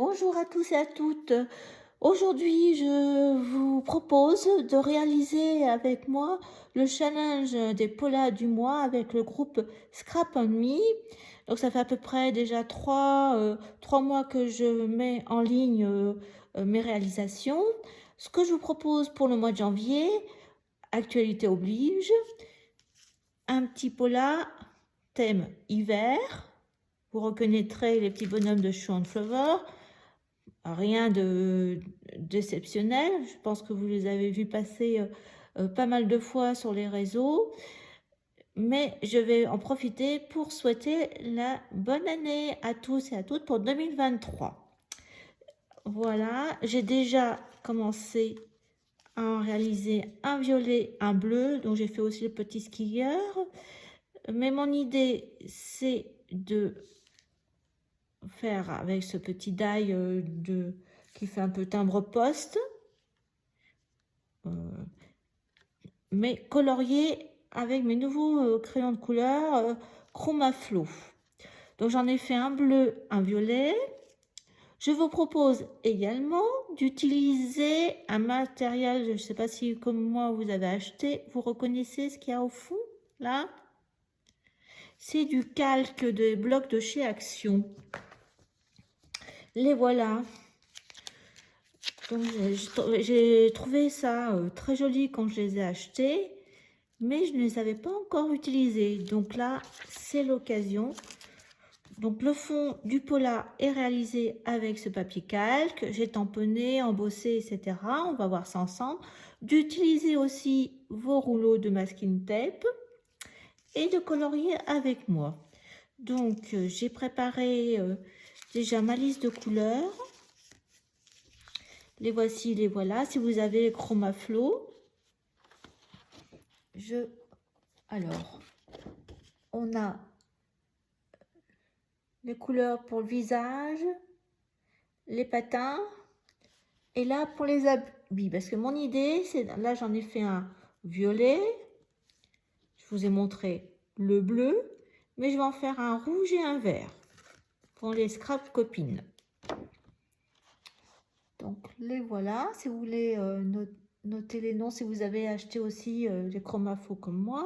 Bonjour à tous et à toutes. Aujourd'hui, je vous propose de réaliser avec moi le challenge des Polas du mois avec le groupe Scrap on Me. Donc, ça fait à peu près déjà trois mois que je mets en ligne mes réalisations. Ce que je vous propose pour le mois de janvier, actualité oblige, un petit Pola thème hiver. Vous reconnaîtrez les petits bonhommes de Chou and Flower. Rien de d'exceptionnel. Je pense que vous les avez vus passer pas mal de fois sur les réseaux. Mais je vais en profiter pour souhaiter la bonne année à tous et à toutes pour 2023. Voilà, j'ai déjà commencé à en réaliser un violet, un bleu, donc j'ai fait aussi le petit skieur. Mais mon idée, c'est de faire avec ce petit die qui fait un peu timbre poste, mais colorié avec mes nouveaux crayons de couleur Chroma Flow. Donc j'en ai fait un bleu, un violet. Je vous propose également d'utiliser un matériel, je ne sais pas si comme moi vous avez acheté, vous reconnaissez ce qu'il y a au fond là? C'est du calque des blocs de chez Action. Les voilà. Donc j'ai trouvé ça très joli quand je les ai achetés, mais je ne les avais pas encore utilisés. Donc là, c'est l'occasion. Donc le fond du Pola est réalisé avec ce papier calque. J'ai tamponné, embossé, etc. On va voir ça ensemble. D'utiliser aussi vos rouleaux de masking tape et de colorier avec moi. Donc j'ai préparé déjà ma liste de couleurs. Les voici, les voilà. Si vous avez Chroma Flow, alors, on a les couleurs pour le visage, les patins, et là pour les habits. Parce que mon idée, c'est là j'en ai fait un violet. Je vous ai montré le bleu, mais je vais en faire un rouge et un vert pour les scrap copines. Donc les voilà. Si vous voulez noter les noms, si vous avez acheté aussi les Chroma Flow comme moi.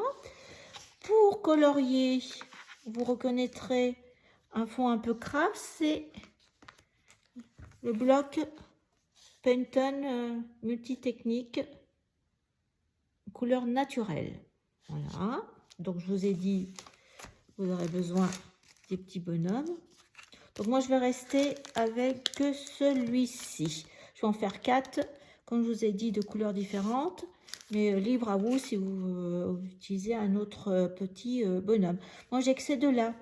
Pour colorier, vous reconnaîtrez un fond un peu craft, c'est le bloc Penton multitechnique couleur naturelle. Voilà, donc je vous ai dit, vous aurez besoin des petits bonhommes. Donc moi je vais rester avec que celui-ci. Je vais en faire 4, comme je vous ai dit, de couleurs différentes. Mais libre à vous si vous utilisez un autre petit bonhomme. Moi j'ai que ces deux-là.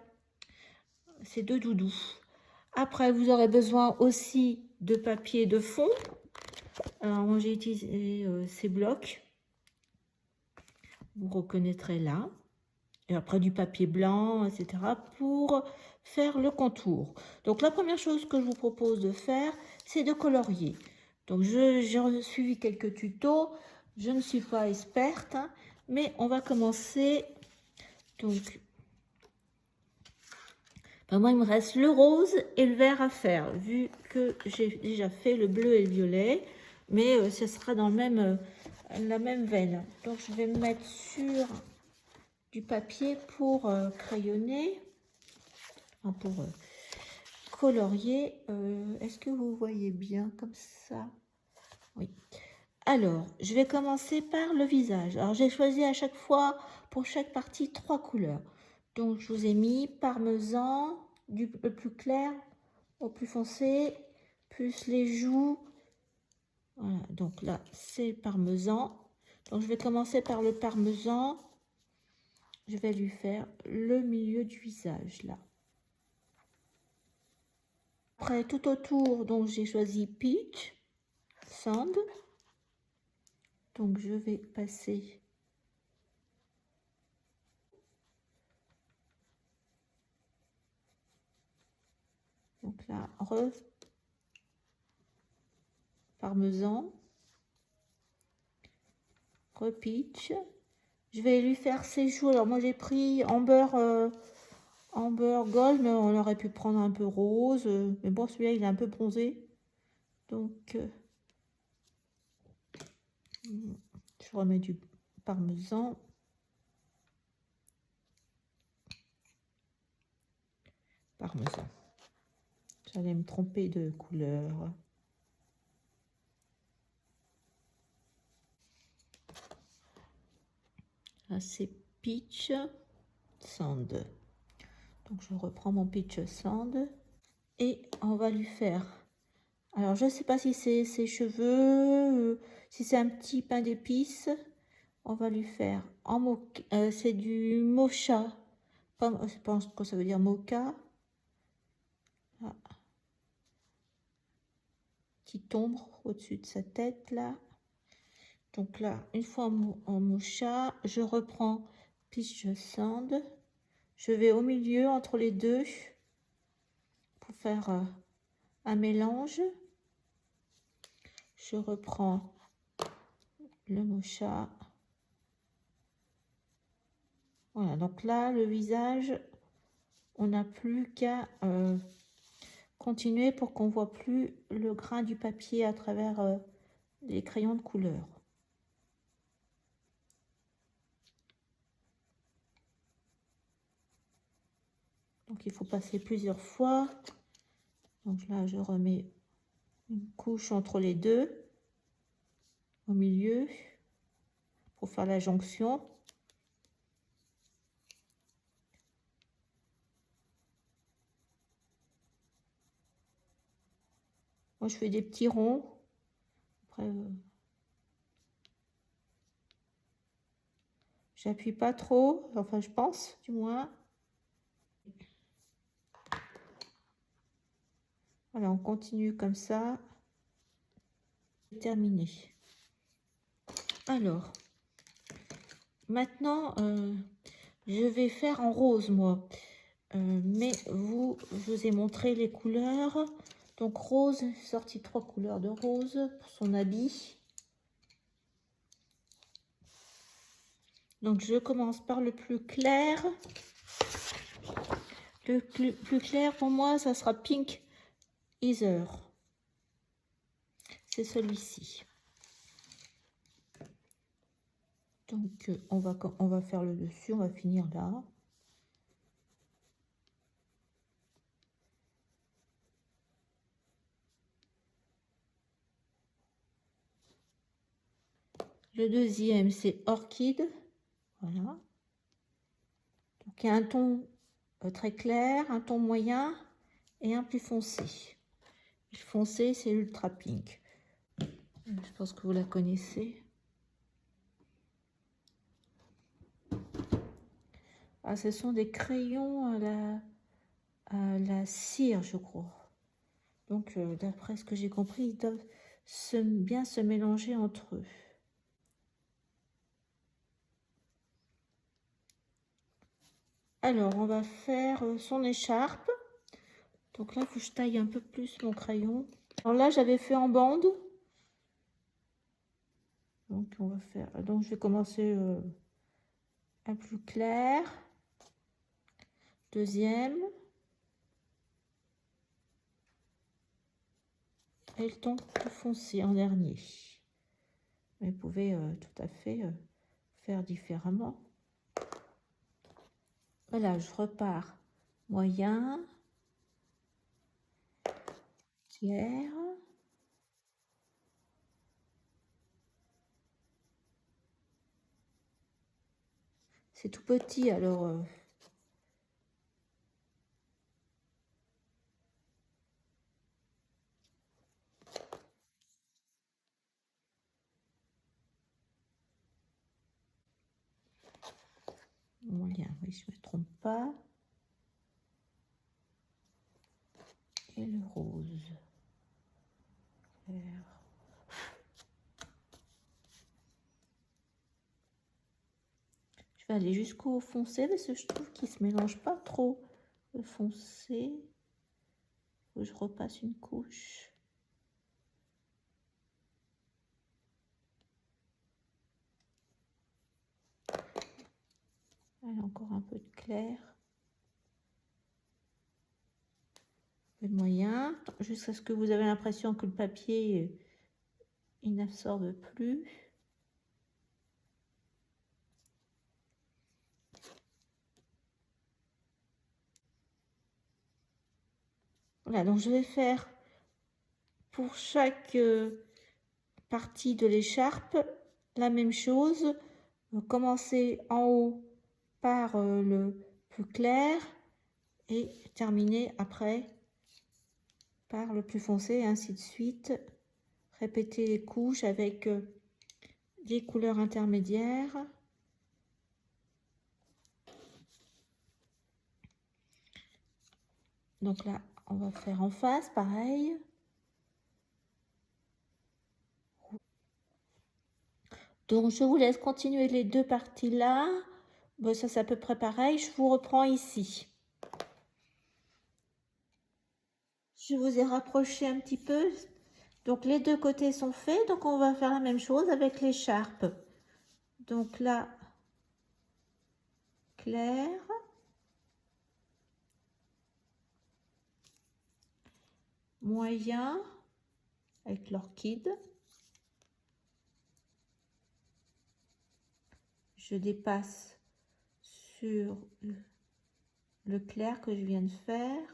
Ces deux doudous. Après, vous aurez besoin aussi de papier de fond. Alors, moi, j'ai utilisé ces blocs. Vous reconnaîtrez là. Et après, du papier blanc, etc. pour faire le contour. Donc, la première chose que je vous propose de faire, c'est de colorier. Donc, j'ai suivi quelques tutos. Je ne suis pas experte, hein, mais on va commencer. Donc, moi, il me reste le rose et le vert à faire, vu que j'ai déjà fait le bleu et le violet, mais ce sera dans la même veine. Donc, je vais me mettre sur du papier pour crayonner, enfin, pour colorier. Est-ce que vous voyez bien comme ça? Oui. Alors, je vais commencer par le visage. Alors, j'ai choisi à chaque fois, pour chaque partie, 3 couleurs. Donc, je vous ai mis parmesan, le plus clair au plus foncé, plus les joues. Voilà, donc là, c'est parmesan. Donc, je vais commencer par le parmesan. Je vais lui faire le milieu du visage, là. Après, tout autour, donc j'ai choisi peach, sand. Donc, je vais passer donc là, parmesan, peach. Je vais lui faire ses joues. Alors moi j'ai pris en beurre Amber Gold, mais on aurait pu prendre un peu rose. Mais bon, celui-là, il est un peu bronzé. Donc, je remets du parmesan. Parmesan. J'allais me tromper de couleur. Là, c'est peach sand. Donc, je reprends mon peach sand. Et on va lui faire... Alors, je ne sais pas si c'est ses cheveux, si c'est un petit pain d'épices. On va lui faire en c'est du mocha. Je pense que ça veut dire mocha. Là. Petite ombre au-dessus de sa tête, là. Donc là, une fois en mocha, je reprends peach sand. Je vais au milieu entre les deux pour faire un mélange. Je reprends le mocha. Voilà, donc là, le visage, on n'a plus qu'à continuer pour qu'on ne voit plus le grain du papier à travers les crayons de couleur. Donc il faut passer plusieurs fois. Donc là, je remets une couche entre les deux, au milieu, pour faire la jonction. Moi, je fais des petits ronds. Après, j'appuie pas trop, enfin je pense, du moins. Voilà, on continue comme ça. Terminé. Alors, maintenant, je vais faire en rose, moi. Mais je vous ai montré les couleurs. Donc rose, j'ai sorti 3 couleurs de rose pour son habit. Donc je commence par le plus clair. Le plus clair pour moi, ça sera Pink Heather. C'est celui-ci. Donc on va faire le dessus, on va finir là. Le deuxième, c'est Orchid. Voilà. Donc il y a un ton très clair, un ton moyen et un plus foncé. Le foncé, c'est Ultra Pink. Je pense que vous la connaissez. Ah, ce sont des crayons à la cire, je crois. Donc, d'après ce que j'ai compris, ils doivent bien se mélanger entre eux. Alors, on va faire son écharpe. Donc là, il faut que je taille un peu plus mon crayon. Alors là, j'avais fait en bande. Donc, on va faire... Donc, je vais commencer un plus clair. Deuxième. Et le ton plus foncé en dernier. Mais vous pouvez tout à fait faire différemment. Voilà, je repars moyen, tiers. C'est tout petit, alors... moyen, oui, je ne me trompe pas. Et le rose. Vert. Je vais aller jusqu'au foncé parce que je trouve qu'il ne se mélange pas trop. Le foncé. Il faut que je repasse une couche. Allez, encore un peu de clair. Le moyen, jusqu'à ce que vous avez l'impression que le papier, il n'absorbe plus. Voilà, donc je vais faire pour chaque partie de l'écharpe la même chose. Commencer en haut par le plus clair et terminer après par le plus foncé et ainsi de suite. Répéter les couches avec des couleurs intermédiaires. Donc là, on va faire en face, pareil. Donc, je vous laisse continuer les deux parties là. Bon, ça, c'est à peu près pareil. Je vous reprends ici. Je vous ai rapproché un petit peu. Donc, les deux côtés sont faits. Donc, on va faire la même chose avec l'écharpe. Donc là, clair. Moyen avec l'orchide. Je dépasse sur le clair que je viens de faire,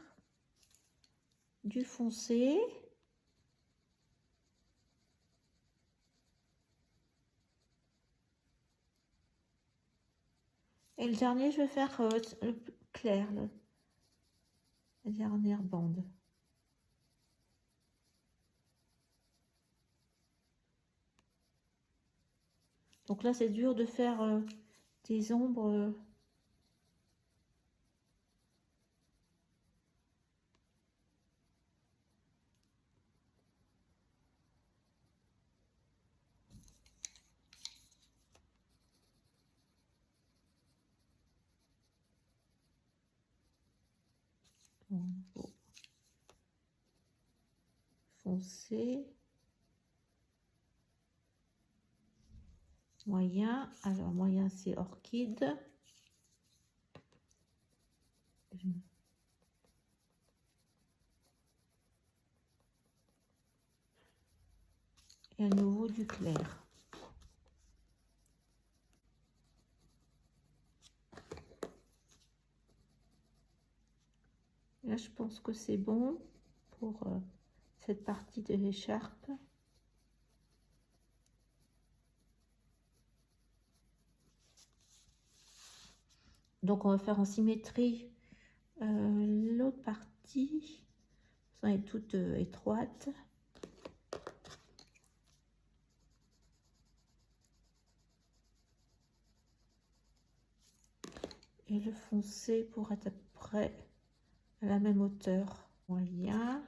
du foncé, et le dernier je vais faire le clair, la dernière bande. Donc là c'est dur de faire des ombres. Foncé, moyen. Alors moyen c'est orchide. Et à nouveau du clair. Là je pense que c'est bon pour cette partie de l'écharpe. Donc on va faire en symétrie l'autre partie. Ça est toute étroite. Et le foncé pour être à peu près à la même hauteur. Moyen.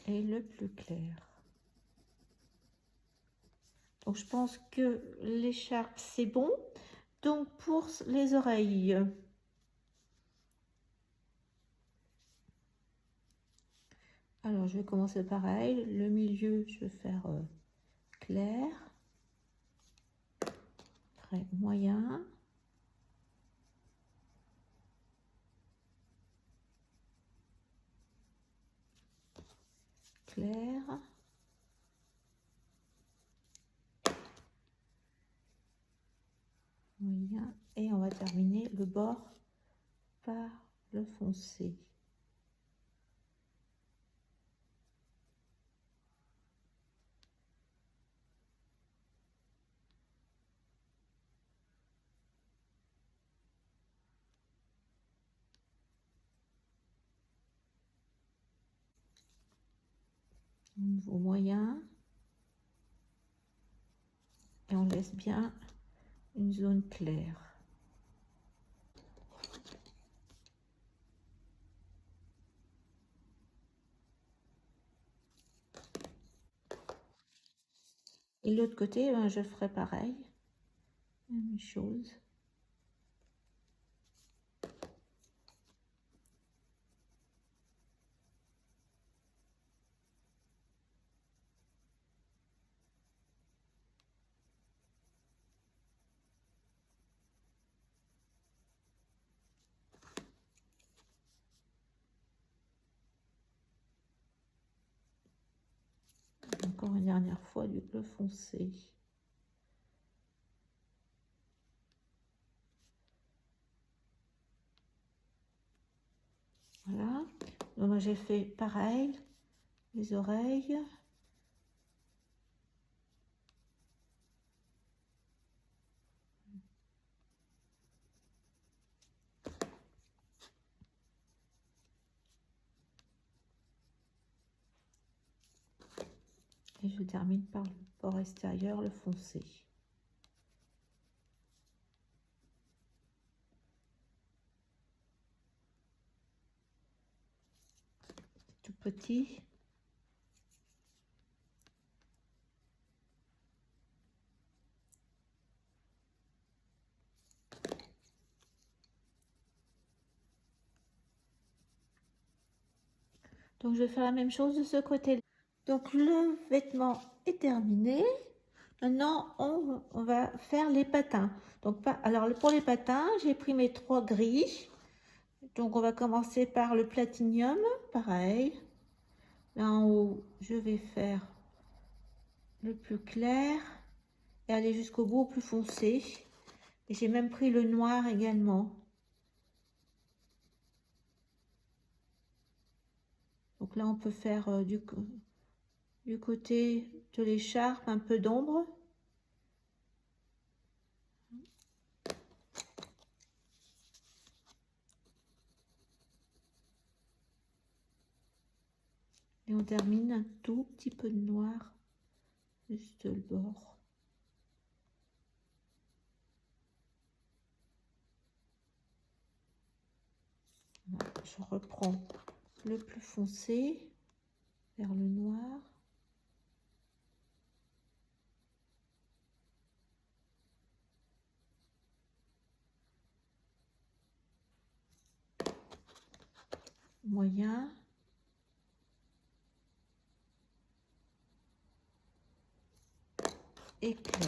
Et le plus clair. Donc je pense que l'écharpe c'est bon. Donc pour les oreilles, alors je vais commencer pareil. Le milieu je vais faire clair, après moyen, clair, moyen, et on va terminer le bord par le foncé. Au moyen, et on laisse bien une zone claire. Et l'autre côté, ben, je ferai pareil, même chose. encore une dernière fois du bleu foncé. Voilà. Donc moi j'ai fait pareil, les oreilles. Et je termine par le bord extérieur, le foncé. Tout petit. Donc je vais faire la même chose de ce côté. Donc le vêtement est terminé. Maintenant on va faire les patins. Donc alors pour les patins, j'ai pris mes 3 gris. Donc on va commencer par le platinium, pareil. Là en haut, je vais faire le plus clair et aller jusqu'au bout au plus foncé. Et j'ai même pris le noir également. Donc là on peut faire du côté de l'écharpe un peu d'ombre. Et on termine un tout petit peu de noir, juste le bord. Voilà, je reprends le plus foncé vers le noir. Moyen. Et clair.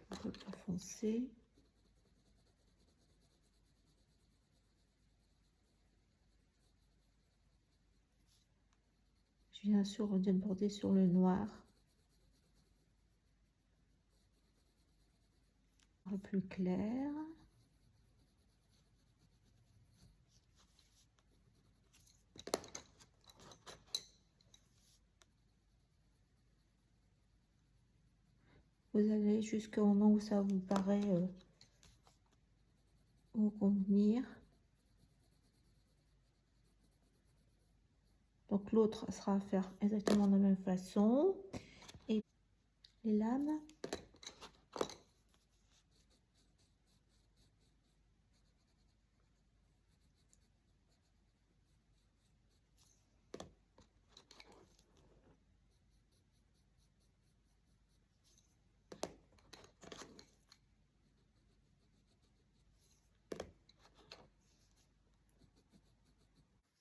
Un peu plus foncé. Je viens sur déborder sur le noir. Un peu plus clair. Vous allez jusqu'au moment où ça vous paraît vous convenir. Donc l'autre sera à faire exactement de la même façon. Et les lames.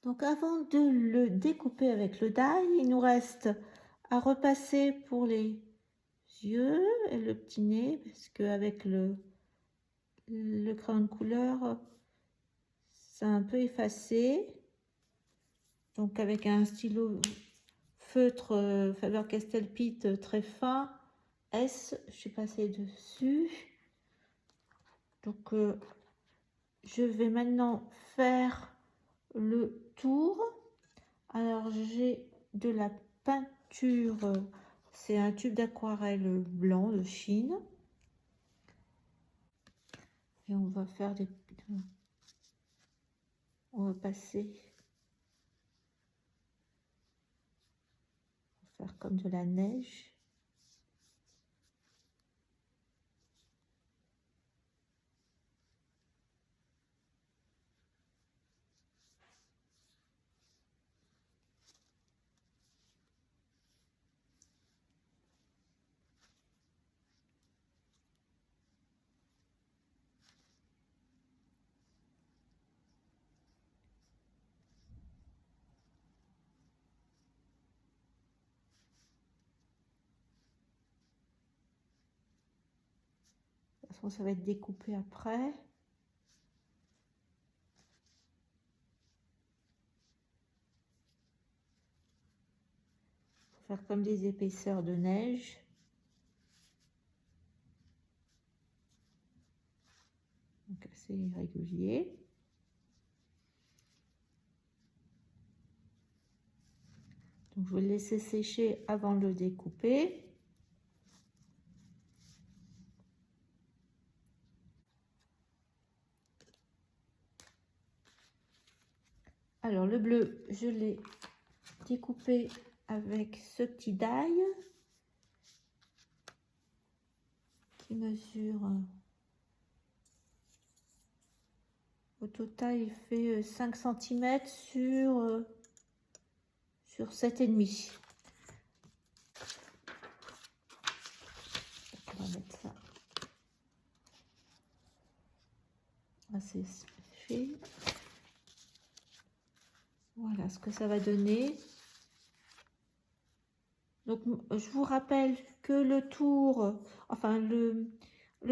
Donc avant de le découper avec le die, il nous reste à repasser pour les yeux et le petit nez, parce qu'avec le crayon de couleur, c'est un peu effacé. Donc avec un stylo feutre Faber-Castell Pitt très fin, S, je suis passée dessus. Donc je vais maintenant faire le tour. Alors j'ai de la peinture, c'est un tube d'aquarelle blanc de Chine. Et on va faire des... On va passer... On va faire comme de la neige. toute façon, ça va être découpé après. Faut faire comme des épaisseurs de neige. Donc assez irrégulier. Donc je vais le laisser sécher avant de le découper. Alors le bleu, je l'ai découpé avec ce petit die qui mesure, au total il fait 5 cm sur 7,5. On va mettre ça. C'est fait. Voilà ce que ça va donner. Donc je vous rappelle que le tour, enfin le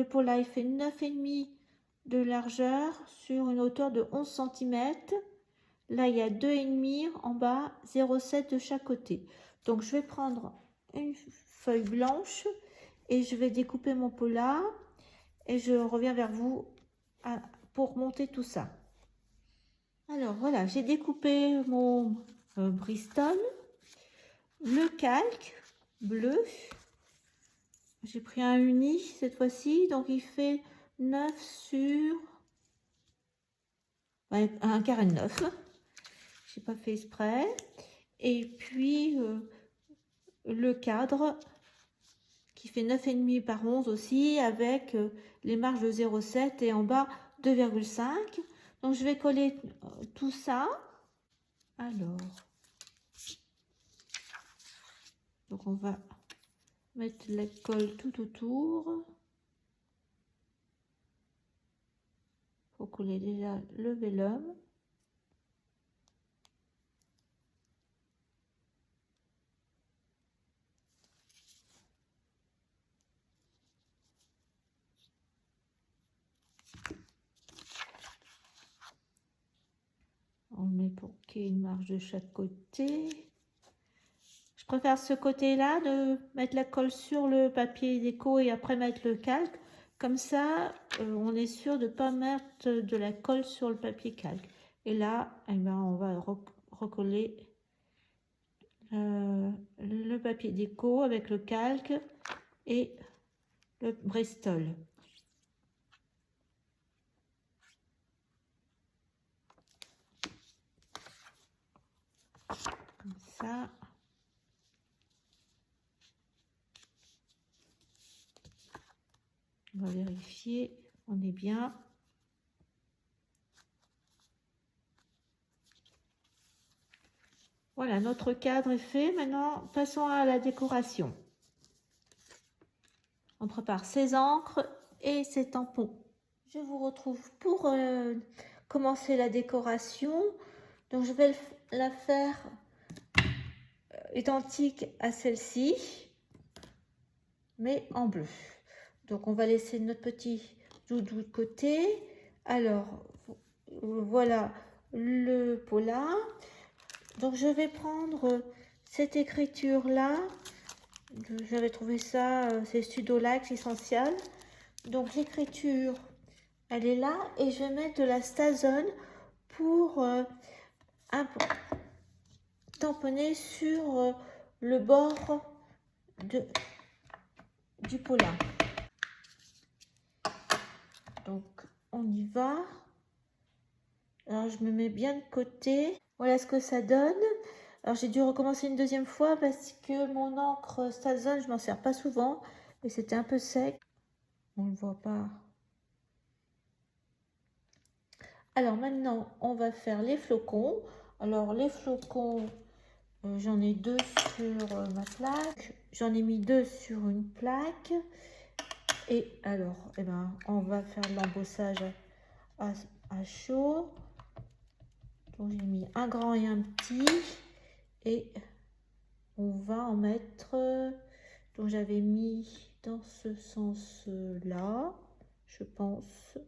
pola fait 9,5 de largeur sur une hauteur de 11 cm. Là il y a 2,5 en bas, 0,7 de chaque côté. Donc je vais prendre une feuille blanche et je vais découper mon pola et je reviens vers vous pour monter tout ça. Alors voilà, j'ai découpé mon Bristol, le calque bleu. J'ai pris un uni cette fois-ci, donc il fait 9 sur un carré de 9. J'ai pas fait exprès. Et puis le cadre qui fait 9,5 par 11 aussi, avec les marges de 0,7 et en bas 2,5. Donc je vais coller tout ça. Alors, donc on va mettre la colle tout autour. Pour coller déjà le vélum. On met pour qu'il y ait une marge de chaque côté. Je préfère ce côté-là, de mettre la colle sur le papier déco et après mettre le calque. Comme ça, on est sûr de ne pas mettre de la colle sur le papier calque. Et là, eh ben, on va recoller le papier déco avec le calque et le Bristol. Comme ça. On va vérifier, on est bien. Voilà, notre cadre est fait. Maintenant, passons à la décoration. On prépare ses encres et ses tampons. Je vous retrouve pour commencer la décoration. Donc, je vais la faire identique à celle-ci, mais en bleu. Donc, on va laisser notre petit doudou de côté. Alors, voilà le pola. Donc, je vais prendre cette écriture-là. J'avais trouvé ça, c'est Sudolax Essential. Donc, l'écriture, elle est là. Et je vais mettre de la Stazone pour tamponner sur le bord du pola. Donc, on y va. Alors, je me mets bien de côté. Voilà ce que ça donne. Alors, j'ai dû recommencer une deuxième fois parce que mon encre Stazone, je m'en sers pas souvent. Et c'était un peu sec. On ne voit pas. Alors, maintenant, on va faire les flocons. Alors, les flocons, j'en ai 2 sur ma plaque. J'en ai mis 2 sur une plaque. Et alors, eh ben, on va faire l'embossage à chaud. Donc, j'ai mis un grand et un petit. Et on va en mettre, donc j'avais mis dans ce sens-là. je pense.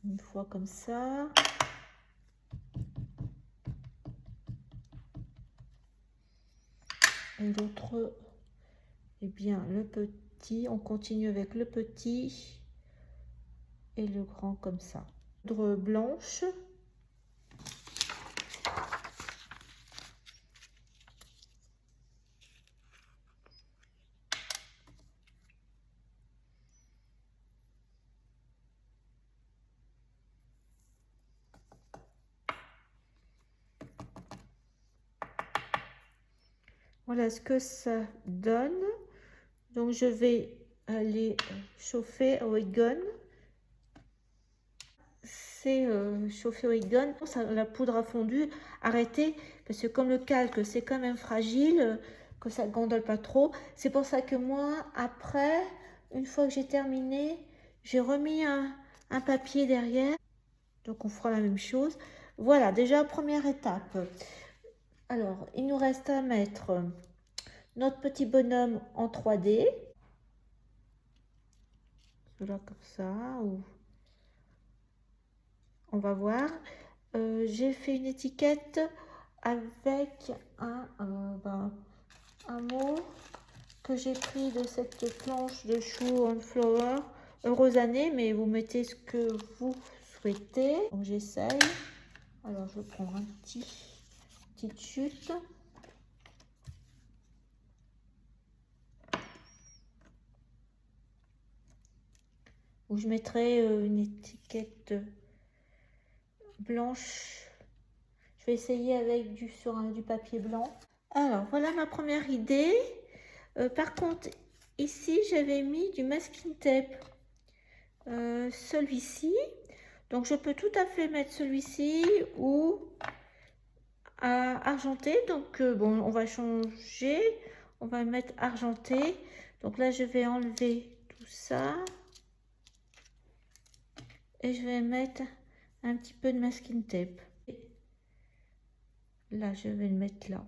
Une fois comme ça. Et l'autre, eh bien, le petit, on continue avec le petit et le grand comme ça. Poudre blanche. Voilà ce que ça donne. Donc je vais aller chauffer au Egon. C'est chauffé au Egon. La poudre a fondu. Arrêtez, parce que comme le calque c'est quand même fragile, que ça ne gondole pas trop. C'est pour ça que moi, après, une fois que j'ai terminé, j'ai remis un papier derrière. Donc on fera la même chose. Voilà, déjà première étape. Alors, il nous reste à mettre notre petit bonhomme en 3D. Cela comme ça. Ou... on va voir. J'ai fait une étiquette avec un mot que j'ai pris de cette planche de chou on flower. Heureuse année, mais vous mettez ce que vous souhaitez. Donc j'essaye. Alors je vais prendre petite chute. Où je mettrai une étiquette blanche. Je vais essayer avec sur du papier blanc. Alors voilà ma première idée. Par contre, ici j'avais mis du masking tape. Celui-ci. Donc je peux tout à fait mettre celui-ci ou à argenté. Donc bon, on va changer. On va mettre argenté. Donc là, je vais enlever tout ça. Et je vais mettre un petit peu de masking tape. Là, je vais le mettre là.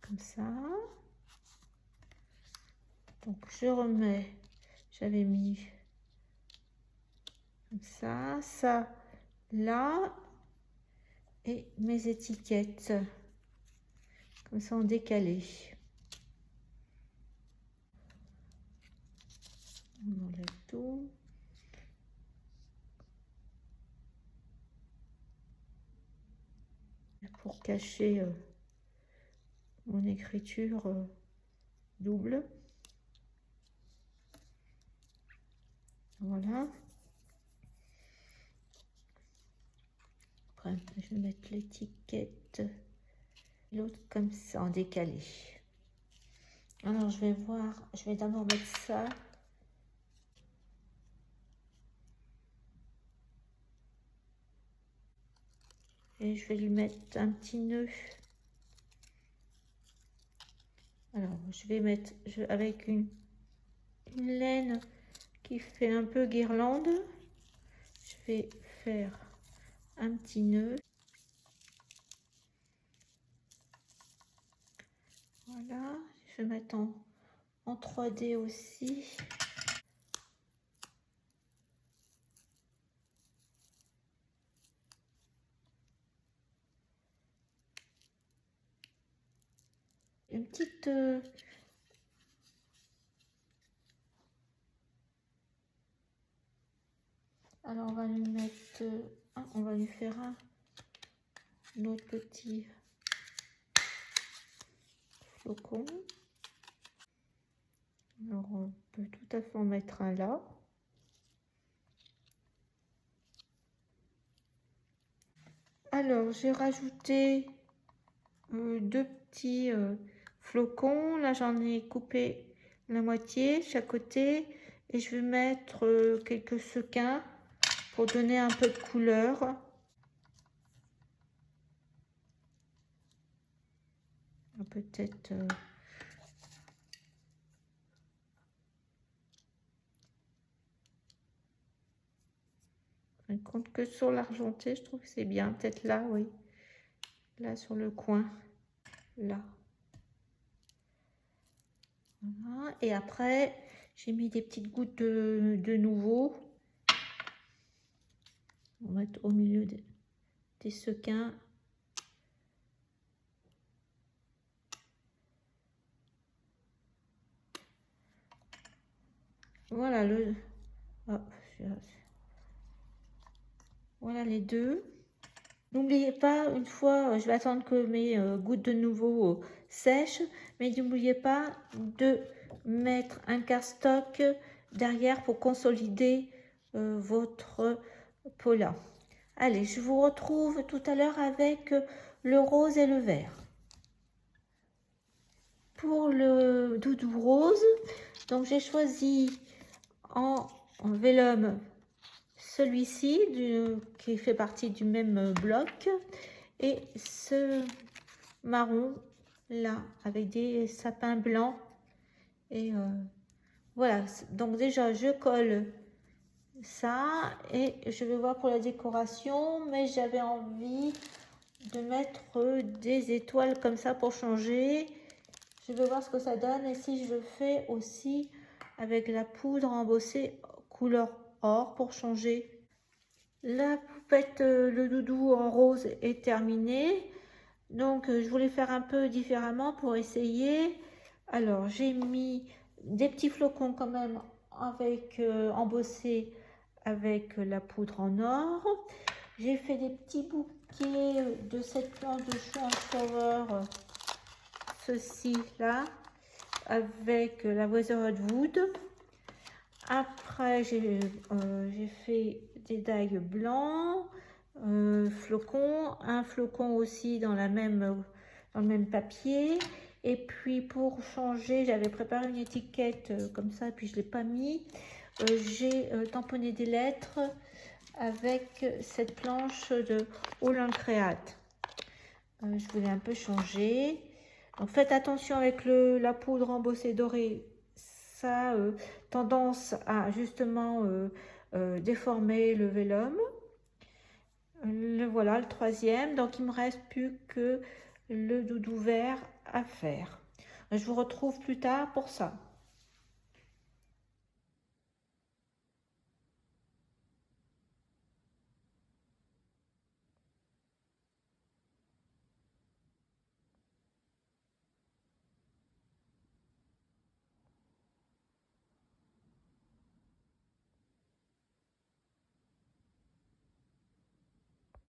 Comme ça. Donc je remets. J'avais mis comme ça là. Et mes étiquettes. Comme ça en décalé. On enlève tout. Pour cacher mon écriture double. Voilà. Après, je vais mettre l'étiquette. L'autre comme ça, en décalé. Alors, je vais voir. Je vais d'abord mettre ça. Et je vais lui mettre un petit nœud. Alors, je vais mettre avec une laine qui fait un peu guirlande. Je vais faire un petit nœud. Voilà. Je vais mettre en 3D aussi. Une petite... alors on va lui mettre... on va lui faire un autre petit flocon. Alors on peut tout à fait en mettre un là. Alors j'ai rajouté deux petits flocons. Là j'en ai coupé la moitié chaque côté et je vais mettre quelques sequins pour donner un peu de couleur. Peut-être je compte que sur l'argenté, je trouve que c'est bien. Peut-être là, oui. Là sur le coin, là. Voilà. Et après, j'ai mis des petites gouttes de nouveau. On va mettre au milieu des sequins. Voilà hop, voilà les deux. N'oubliez pas, une fois, je vais attendre que mes gouttes de nouveau sèchent, mais n'oubliez pas de mettre un cardstock derrière pour consolider votre pola. Allez, je vous retrouve tout à l'heure avec le rose et le vert. Pour le doudou rose, donc j'ai choisi en vélum celui-ci qui fait partie du même bloc et ce marron là avec des sapins blancs et voilà. Donc déjà je colle ça et je vais voir pour la décoration, mais j'avais envie de mettre des étoiles comme ça pour changer. Je vais voir ce que ça donne et si je le fais aussi avec la poudre embossée couleur or pour changer. La poupette, le doudou en rose est terminé. Donc je voulais faire un peu différemment pour essayer. Alors j'ai mis des petits flocons quand même avec embossés avec la poudre en or. J'ai fait des petits bouquets de cette plante de chou en sauveur, ceci là, avec la Weathered Wood. Après j'ai fait des dagues blancs, flocons, un flocon aussi dans le même papier. Et puis pour changer, j'avais préparé une étiquette comme ça, puis je l'ai pas mis. J'ai tamponné des lettres avec cette planche de All Create. Je voulais un peu changer. Donc faites attention avec la poudre embossée dorée. Ça a tendance à justement déformer le vélum. Voilà le troisième. Donc il me reste plus que le doudou vert à faire. Je vous retrouve plus tard pour ça.